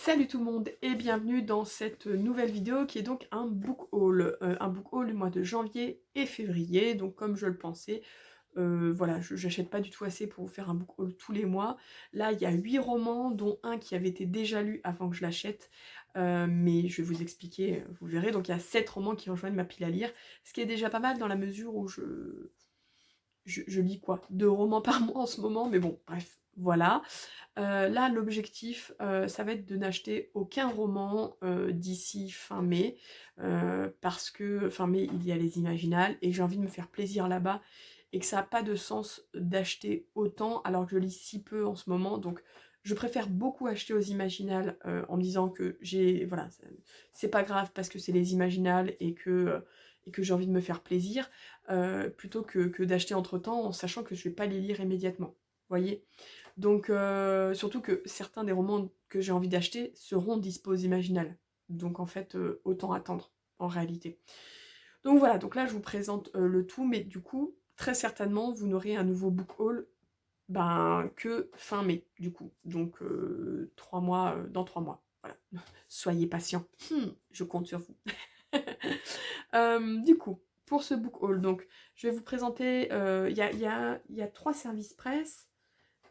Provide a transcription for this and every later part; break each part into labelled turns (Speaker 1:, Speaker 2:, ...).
Speaker 1: Salut tout le monde et bienvenue dans cette nouvelle vidéo qui est donc un book haul. Un book haul du mois de janvier et février, donc comme je le pensais, voilà, j'achète pas du tout assez pour vous faire un book haul tous les mois. Là, il y a 8 romans, dont un qui avait été déjà lu avant que je l'achète, mais je vais vous expliquer, vous verrez. Donc il y a 7 romans qui rejoignent ma pile à lire, ce qui est déjà pas mal dans la mesure où je lis quoi 2 romans par mois en ce moment, mais bon, bref, voilà. Là, l'objectif, ça va être de n'acheter aucun roman d'ici fin mai, parce que fin mai, il y a les Imaginales, et j'ai envie de me faire plaisir là-bas, et que ça n'a pas de sens d'acheter autant alors que je lis si peu en ce moment, donc je préfère beaucoup acheter aux Imaginales en me disant que voilà, c'est pas grave parce que c'est les Imaginales et que j'ai envie de me faire plaisir, plutôt que d'acheter entre-temps en sachant que je vais pas les lire immédiatement, vous voyez. Donc, surtout que certains des romans que j'ai envie d'acheter seront dispo aux Imaginales. Donc en fait, autant attendre, en réalité. Donc voilà, donc là je vous présente le tout, mais du coup, très certainement, vous n'aurez un nouveau book haul que fin mai, du coup. Donc 3 mois, dans 3 mois. Voilà. Soyez patients. Je compte sur vous. Du coup, pour ce book haul, donc, je vais vous présenter, il y a 3 services presse.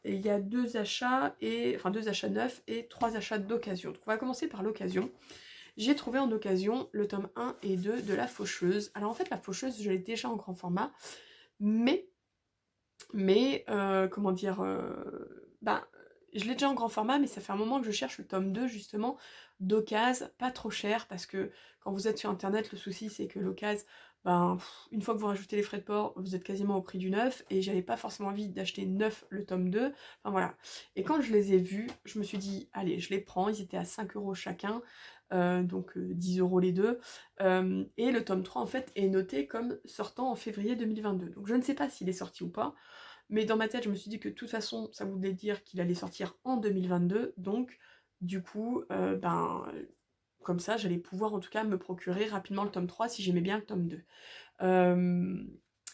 Speaker 1: Et il y a 2 achats, enfin 2 achats neufs et 3 achats d'occasion. Donc on va commencer par l'occasion. J'ai trouvé en occasion le tome 1 et 2 de La Faucheuse. Alors en fait, La Faucheuse, je l'ai déjà en grand format, mais comment dire, je l'ai déjà en grand format, mais ça fait un moment que je cherche le tome 2 justement d'occasion, pas trop cher, parce que quand vous êtes sur internet, le souci c'est que l'occasion, une fois que vous rajoutez les frais de port, vous êtes quasiment au prix du neuf, et j'avais pas forcément envie d'acheter neuf le tome 2, enfin voilà. Et quand je les ai vus, je me suis dit, allez, je les prends, ils étaient à 5 € chacun, donc 10 € les deux, et le tome 3 en fait est noté comme sortant en février 2022. Donc je ne sais pas s'il est sorti ou pas, mais dans ma tête, je me suis dit que de toute façon, ça voulait dire qu'il allait sortir en 2022, donc du coup, comme ça, j'allais pouvoir en tout cas me procurer rapidement le tome 3 si j'aimais bien le tome 2.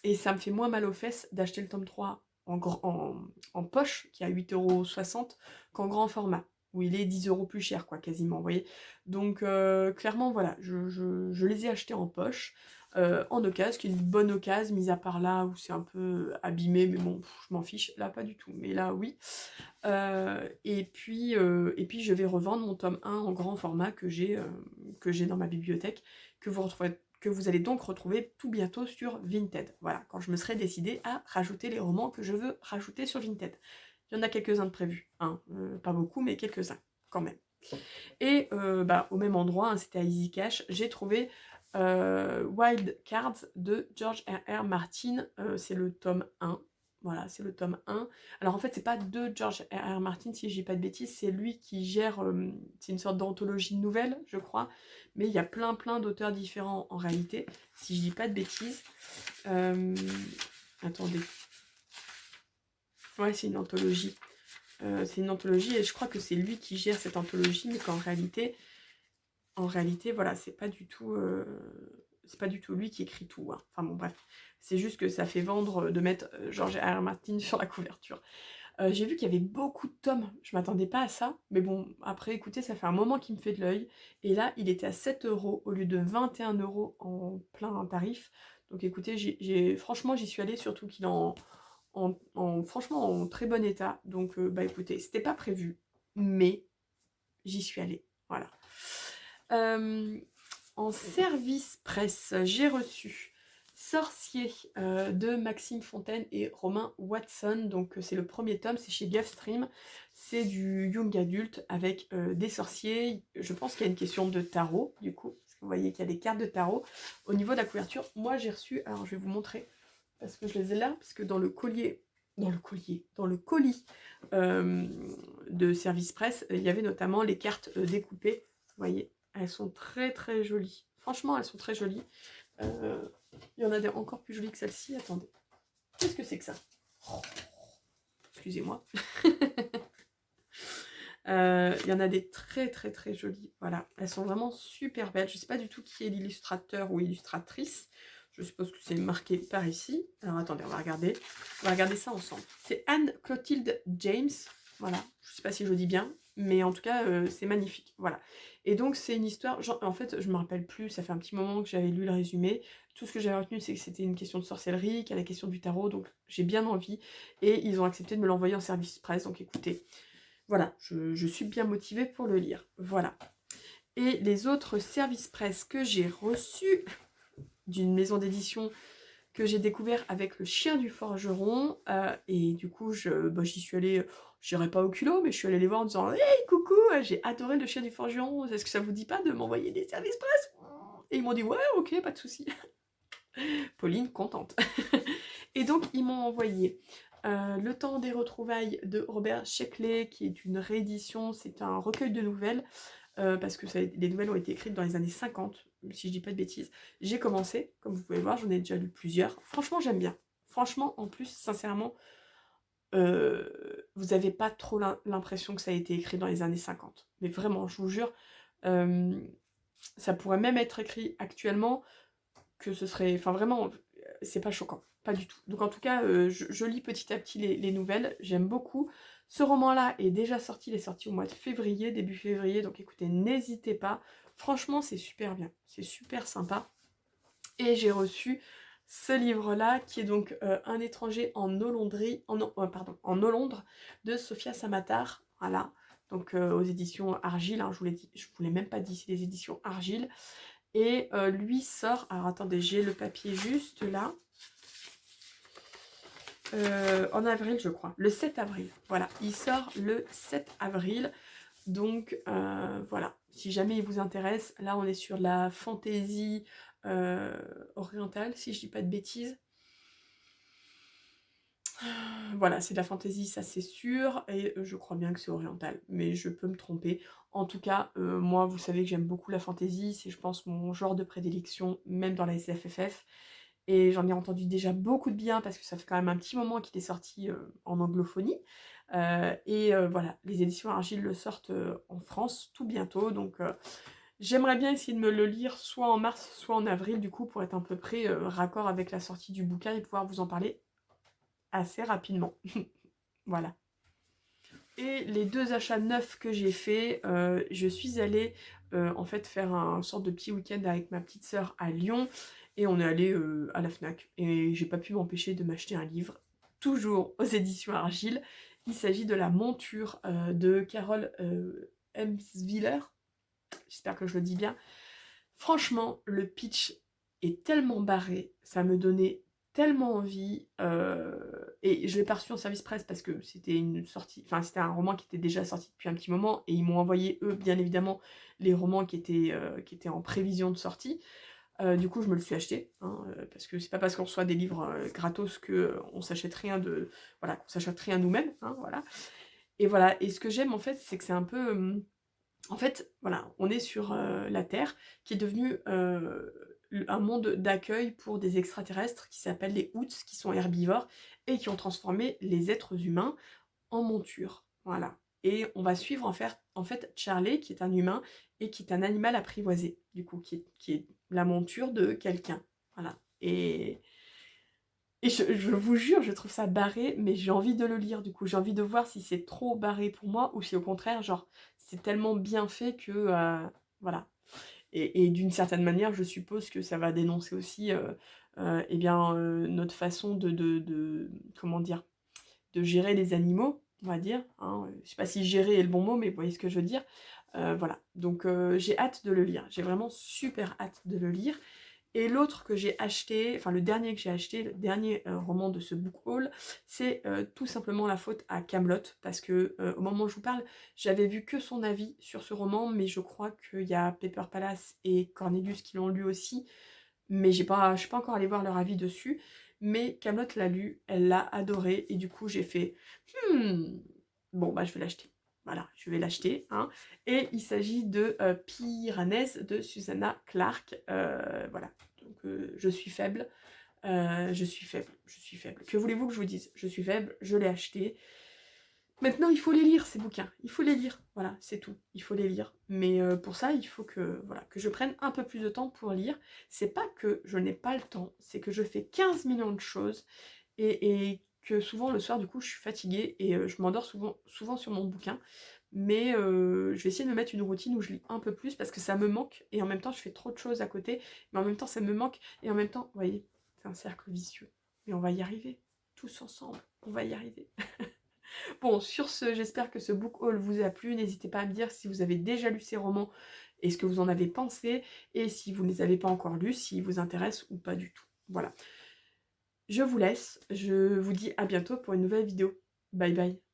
Speaker 1: Et ça me fait moins mal aux fesses d'acheter le tome 3 en poche, qui est à 8,60 € qu'en grand format, où il est 10 € plus cher, quoi, quasiment, vous voyez. Donc clairement, voilà, je les ai achetés en poche, en occasion, qui est une bonne occasion, mis à part là où c'est un peu abîmé, mais bon, je m'en fiche, là pas du tout, mais là oui. Et puis je vais revendre mon tome 1 en grand format que j'ai dans ma bibliothèque, que vous allez donc retrouver tout bientôt sur Vinted. Voilà, quand je me serai décidée à rajouter les romans que je veux rajouter sur Vinted. Il y en a quelques-uns de prévus, hein, pas beaucoup, mais quelques-uns quand même. Et au même endroit, hein, c'était à Easy Cash, j'ai trouvé Wild Cards de George R.R. Martin, c'est le tome 1. Voilà, c'est le tome 1. Alors en fait, c'est pas de George R.R. Martin, si je dis pas de bêtises, c'est lui qui gère, c'est une sorte d'anthologie de nouvelles, je crois, mais il y a plein d'auteurs différents en réalité, si je dis pas de bêtises. Attendez. Ouais, c'est une anthologie. Et je crois que c'est lui qui gère cette anthologie, mais qu'en réalité, voilà, c'est pas du tout lui qui écrit tout, hein. Enfin bon, bref, c'est juste que ça fait vendre de mettre George R. R. Martin sur la couverture. J'ai vu qu'il y avait beaucoup de tomes, je m'attendais pas à ça, mais bon, après, écoutez, ça fait un moment qu'il me fait de l'œil, et là, il était à 7 € au lieu de 21 € en plein tarif, donc écoutez, franchement, j'y suis allée, surtout qu'il est franchement, en très bon état, donc écoutez, c'était pas prévu, mais j'y suis allée, voilà. En service presse, j'ai reçu Sorcier de Maxime Fontaine et Romain Watson. Donc c'est le premier tome, c'est chez Gulfstream. C'est du young adulte avec des sorciers. Je pense qu'il y a une question de tarot, du coup. Parce que vous voyez qu'il y a des cartes de tarot. Au niveau de la couverture, moi j'ai reçu, alors je vais vous montrer, parce que je les ai là, parce que dans le colis de service presse, il y avait notamment les cartes découpées. Vous voyez, elles sont très jolies. Franchement, elles sont très jolies. Il y en a des encore plus jolies que celle-ci. Attendez. Qu'est-ce que c'est que ça? Excusez-moi. Il y en a des très jolies. Voilà. Elles sont vraiment super belles. Je ne sais pas du tout qui est l'illustrateur ou illustratrice. Je suppose que c'est marqué par ici. Alors attendez, on va regarder. On va regarder ça ensemble. C'est Anne-Clotilde James. Voilà. Je ne sais pas si je le dis bien, mais en tout cas, c'est magnifique, voilà. Et donc c'est une histoire, genre, en fait, je me rappelle plus, ça fait un petit moment que j'avais lu le résumé. Tout ce que j'avais retenu, c'est que c'était une question de sorcellerie, qu'il y a la question du tarot, donc j'ai bien envie. Et ils ont accepté de me l'envoyer en service presse, donc écoutez, voilà, je suis bien motivée pour le lire, voilà. Et les autres services presse que j'ai reçus d'une maison d'édition que j'ai découvert avec Le Chien du Forgeron, et du coup j'y suis allée, je dirais pas au culot, mais je suis allée les voir en disant hey coucou, j'ai adoré Le Chien du Forgeron, est-ce que ça vous dit pas de m'envoyer des services presse? Et ils m'ont dit ouais, ok, pas de souci. Pauline contente. Et donc ils m'ont envoyé Le Temps des retrouvailles de Robert Sheckley, qui est une réédition, c'est un recueil de nouvelles, parce que les nouvelles ont été écrites dans les années 50, si je dis pas de bêtises. J'ai commencé, comme vous pouvez voir, j'en ai déjà lu plusieurs. Franchement, j'aime bien. Franchement, en plus, sincèrement, vous avez pas trop l'impression que ça a été écrit dans les années 50. Mais vraiment, je vous jure, ça pourrait même être écrit actuellement, que ce serait... Enfin, vraiment, c'est pas choquant. Pas du tout. Donc en tout cas, je lis petit à petit les nouvelles. J'aime beaucoup. Ce roman-là est déjà sorti. Il est sorti au mois de février, début février. Donc écoutez, n'hésitez pas. Franchement, c'est super bien. C'est super sympa. Et j'ai reçu ce livre-là, qui est donc Un étranger en Hollandrie, en Hollande, de Sophia Samatar. Voilà. Donc aux éditions Argile. Hein, je vous l'ai même pas dit, c'est les éditions Argile. Et lui sort... Alors attendez, j'ai le papier juste là. En avril, je crois. Le 7 avril. Voilà, il sort le 7 avril. Donc, voilà. Si jamais il vous intéresse, là, on est sur la fantaisie orientale, si je dis pas de bêtises. Voilà, c'est de la fantaisie, ça c'est sûr. Et je crois bien que c'est oriental, mais je peux me tromper. En tout cas, moi, vous savez que j'aime beaucoup la fantaisie. C'est, je pense, mon genre de prédilection, même dans la SFFF. Et j'en ai entendu déjà beaucoup de bien parce que ça fait quand même un petit moment qu'il est sorti en anglophonie. Voilà, les éditions Argile le sortent en France tout bientôt. Donc j'aimerais bien essayer de me le lire soit en mars, soit en avril, du coup, pour être à peu près raccord avec la sortie du bouquin et pouvoir vous en parler assez rapidement. Voilà. Et les 2 achats neufs que j'ai fait, je suis allée en fait faire un sorte de petit week-end avec ma petite sœur à Lyon, et on est allé à la Fnac, et j'ai pas pu m'empêcher de m'acheter un livre, toujours aux éditions Argile. Il s'agit de La monture de Carole Emswiller, j'espère que je le dis bien. Franchement, le pitch est tellement barré, ça me donnait tellement envie, et je l'ai pas reçu en service presse parce que c'était une sortie, enfin c'était un roman qui était déjà sorti depuis un petit moment, et ils m'ont envoyé eux bien évidemment les romans qui étaient en prévision de sortie. Du coup je me le suis acheté, hein, parce que c'est pas parce qu'on reçoit des livres gratos que on s'achète rien voilà, qu'on s'achète rien nous-mêmes, hein, voilà. Et voilà, et ce que j'aime en fait, c'est que c'est un peu... en fait, voilà, on est sur la Terre, qui est devenue un monde d'accueil pour des extraterrestres qui s'appellent les Hoots, qui sont herbivores, et qui ont transformé les êtres humains en montures. Voilà. Et on va suivre en fait Charlie, qui est un humain, et qui est un animal apprivoisé, du coup, qui est la monture de quelqu'un. Voilà. Et je vous jure, je trouve ça barré, mais j'ai envie de le lire, du coup. J'ai envie de voir si c'est trop barré pour moi, ou si au contraire, genre, c'est tellement bien fait que... voilà. Et d'une certaine manière, je suppose que ça va dénoncer aussi eh bien, notre façon comment dire, de gérer les animaux, on va dire. Hein. Je sais pas si gérer est le bon mot, mais vous voyez ce que je veux dire. Voilà. Donc j'ai hâte de le lire. J'ai vraiment super hâte de le lire. Et l'autre que j'ai acheté, enfin le dernier que j'ai acheté, le dernier roman de ce book haul, c'est tout simplement la faute à Kaamelott, parce que au moment où je vous parle, j'avais vu que son avis sur ce roman, mais je crois qu'il y a Pepper Palace et Cornelius qui l'ont lu aussi, mais je suis pas encore allée voir leur avis dessus. Mais Kaamelott l'a lu, elle l'a adoré, et du coup j'ai fait bon bah je vais l'acheter. Voilà, je vais l'acheter. Hein. Et il s'agit de Piranèse de Susanna Clarke. Voilà, donc je suis faible. Je suis faible, je suis faible. Que voulez-vous que je vous dise? Je suis faible, je l'ai acheté. Maintenant, il faut les lire, ces bouquins. Il faut les lire. Voilà, c'est tout. Il faut les lire. Mais pour ça, il faut que, voilà, que je prenne un peu plus de temps pour lire. C'est pas que je n'ai pas le temps, c'est que je fais 15 millions de choses, et que souvent, le soir, du coup, je suis fatiguée, et je m'endors souvent sur mon bouquin. mais je vais essayer de me mettre une routine où je lis un peu plus parce que ça me manque et en même temps je fais trop de choses à côté, mais en même temps ça me manque et en même temps, vous voyez, c'est un cercle vicieux. Mais on va y arriver, tous ensemble, on va y arriver. Bon, sur ce, j'espère que ce book haul vous a plu. N'hésitez pas à me dire si vous avez déjà lu ces romans et ce que vous en avez pensé, et si vous ne les avez pas encore lus, s'ils vous intéressent ou pas du tout. Voilà. Je vous laisse, je vous dis à bientôt pour une nouvelle vidéo. Bye bye.